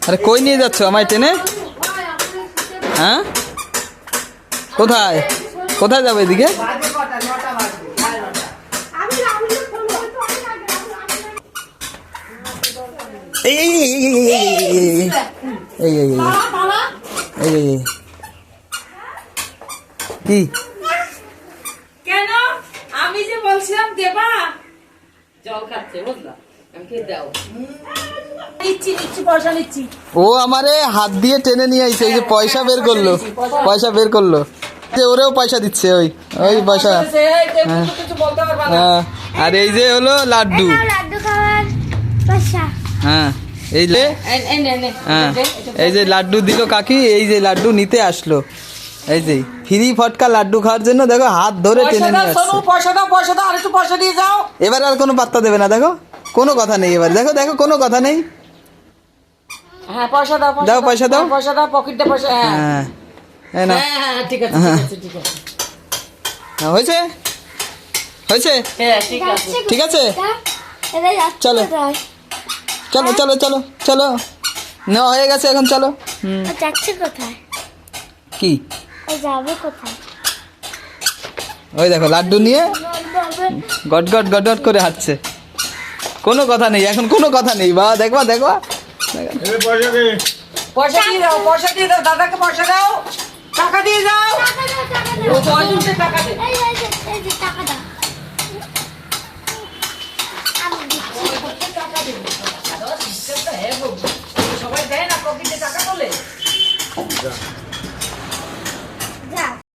আরে কই নিয়ে যাচ্ছ আমায় টেনে? হ্যাঁ, কোথায় কোথায় যাবে এদিকে? এই এই এই এই এই এই এই কি কেন? আমি যে বলছিলাম দেবা, জল খাচ্ছে বুঝলাম, আমাকে দাও। নিচ্ছি নিচ্ছি, পয়সা নিচ্ছি। ও আমারে হাত দিয়ে টেনে নিয়ে আইছে, এই যে পয়সা বের করলো, পয়সা বের করলো, যে ওরেও পয়সা দিচ্ছে, ওই ওই পয়সা। হ্যাঁ, আর এই যে হলো লাড্ডু। লাড্ডু খাওয়ার পয়সা। হ্যাঁ, এই যে হ্যাঁ, এই যে লাড্ডু দিল কাকি, এই যে লাড্ডু নিতে আসলো, এই যে ফ্রি ফটকা লাড্ডু খাওয়ার জন্য দেখো হাত ধরে টেনে নিয়ে আসছে। পয়সা দাও, পয়সা দাও, আর একটু পয়সা দিয়ে যাও। এবার আর কোনো পাত্তা দেবে না, দেখো কোনো কথা নেই, এবার দেখো দেখো কোনো কথা নেই। হ্যাঁ, পয়সা দাও, দাও, পয়সা দাও। পয়সা দাও, পকেটে পয়সা। হ্যাঁ হ্যাঁ, এই নাও। হ্যাঁ, ঠিক আছে ঠিক আছে ঠিক আছে। হ্যাঁ, হয়েছে হয়েছে, হ্যাঁ ঠিক আছে। ঠিক আছে, এটা যাচ্ছে চলো। কোথায়? চলো চলো চলো চলো, নেওয়া হয়ে গেছে, এখন চলো। ও যাচ্ছে কোথায়? কি ও যাবে কোথায়? ওই দেখো লাড্ডু নিয়ে গট গট গট গট করে হাঁটছে, কোনো কথা নেই এখন, কোনো কথা নেই। বা দেখবা দেখবা, পয়সা দিয়ে দাও, পয়সা দিয়ে দাও, দাদাকে পয়সা দাও, টাকা দিয়ে যাও। টাকা দাও, টাকা ও দাও। পয়সা টাকা দে। এই